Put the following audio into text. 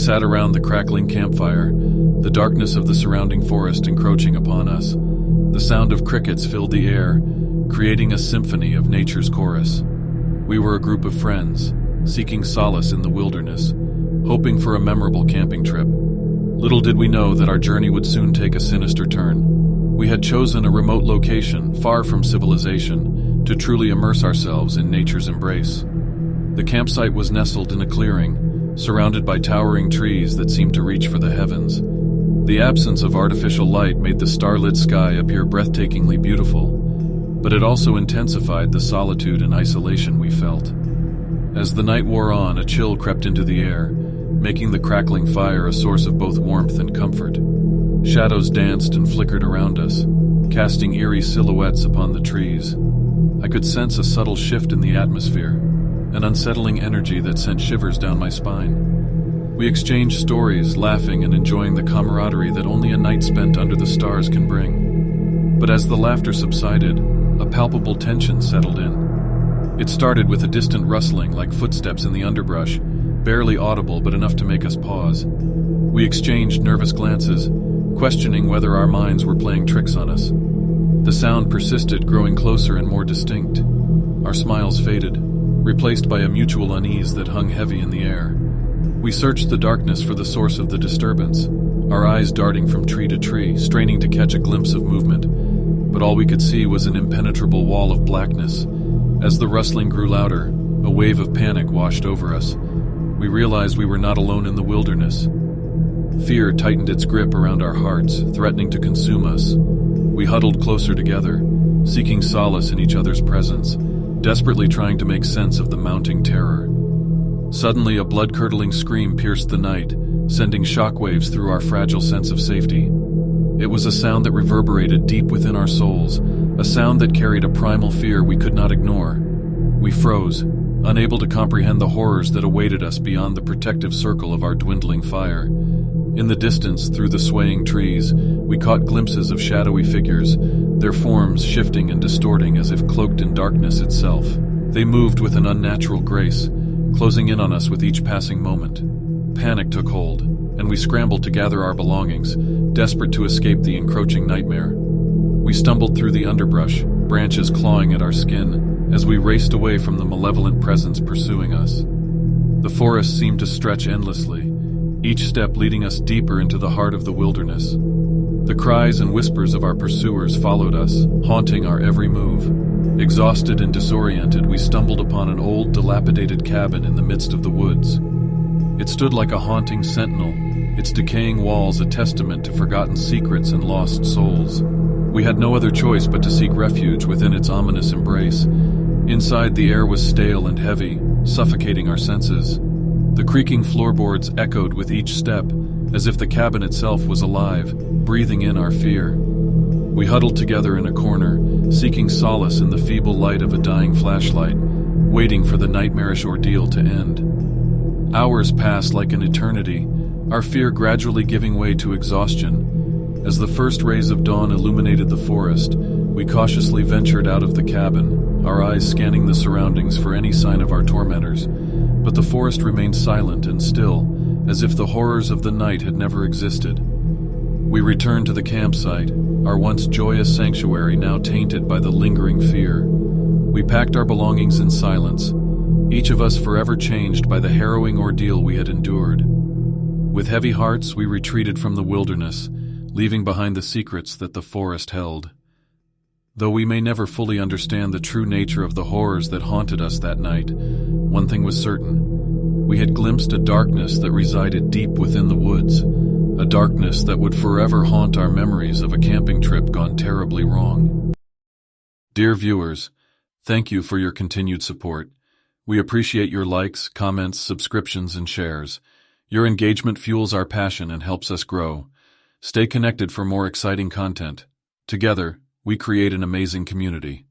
sat around the crackling campfire, the darkness of the surrounding forest encroaching upon us. The sound of crickets filled the air, creating a symphony of nature's chorus. We were a group of friends, seeking solace in the wilderness, hoping for a memorable camping trip. Little did we know that our journey would soon take a sinister turn. We had chosen a remote location, far from civilization, to truly immerse ourselves in nature's embrace. The campsite was nestled in a clearing, surrounded by towering trees that seemed to reach for the heavens. The absence of artificial light made the starlit sky appear breathtakingly beautiful, but it also intensified the solitude and isolation we felt. As the night wore on, a chill crept into the air, making the crackling fire a source of both warmth and comfort. Shadows danced and flickered around us, casting eerie silhouettes upon the trees. I could sense a subtle shift in the atmosphere, an unsettling energy that sent shivers down my spine. We exchanged stories, laughing and enjoying the camaraderie that only a night spent under the stars can bring. But as the laughter subsided, a palpable tension settled in. It started with a distant rustling like footsteps in the underbrush, barely audible but enough to make us pause. We exchanged nervous glances, questioning whether our minds were playing tricks on us. The sound persisted, growing closer and more distinct. Our smiles faded, replaced by a mutual unease that hung heavy in the air. We searched the darkness for the source of the disturbance, our eyes darting from tree to tree, straining to catch a glimpse of movement. But all we could see was an impenetrable wall of blackness. As the rustling grew louder, a wave of panic washed over us. We realized we were not alone in the wilderness. Fear tightened its grip around our hearts, threatening to consume us. We huddled closer together, seeking solace in each other's presence, desperately trying to make sense of the mounting terror. Suddenly, a blood-curdling scream pierced the night, sending shockwaves through our fragile sense of safety. It was a sound that reverberated deep within our souls, a sound that carried a primal fear we could not ignore. We froze, unable to comprehend the horrors that awaited us beyond the protective circle of our dwindling fire. In the distance, through the swaying trees, we caught glimpses of shadowy figures, their forms shifting and distorting as if cloaked in darkness itself. They moved with an unnatural grace, closing in on us with each passing moment. Panic took hold, and we scrambled to gather our belongings, desperate to escape the encroaching nightmare. We stumbled through the underbrush, branches clawing at our skin, as we raced away from the malevolent presence pursuing us. The forest seemed to stretch endlessly, each step leading us deeper into the heart of the wilderness. The cries and whispers of our pursuers followed us, haunting our every move. Exhausted and disoriented, we stumbled upon an old, dilapidated cabin in the midst of the woods. It stood like a haunting sentinel, its decaying walls a testament to forgotten secrets and lost souls. We had no other choice but to seek refuge within its ominous embrace. Inside, the air was stale and heavy, suffocating our senses. The creaking floorboards echoed with each step, as if the cabin itself was alive, breathing in our fear. We huddled together in a corner, seeking solace in the feeble light of a dying flashlight, waiting for the nightmarish ordeal to end. Hours passed like an eternity, our fear gradually giving way to exhaustion. As the first rays of dawn illuminated the forest, we cautiously ventured out of the cabin, our eyes scanning the surroundings for any sign of our tormentors. But the forest remained silent and still, as if the horrors of the night had never existed. We returned to the campsite, our once joyous sanctuary now tainted by the lingering fear. We packed our belongings in silence, each of us forever changed by the harrowing ordeal we had endured. With heavy hearts, we retreated from the wilderness, leaving behind the secrets that the forest held. Though we may never fully understand the true nature of the horrors that haunted us that night, one thing was certain. We had glimpsed a darkness that resided deep within the woods, a darkness that would forever haunt our memories of a camping trip gone terribly wrong. Dear viewers, thank you for your continued support. We appreciate your likes, comments, subscriptions, and shares. Your engagement fuels our passion and helps us grow. Stay connected for more exciting content. Together, we create an amazing community.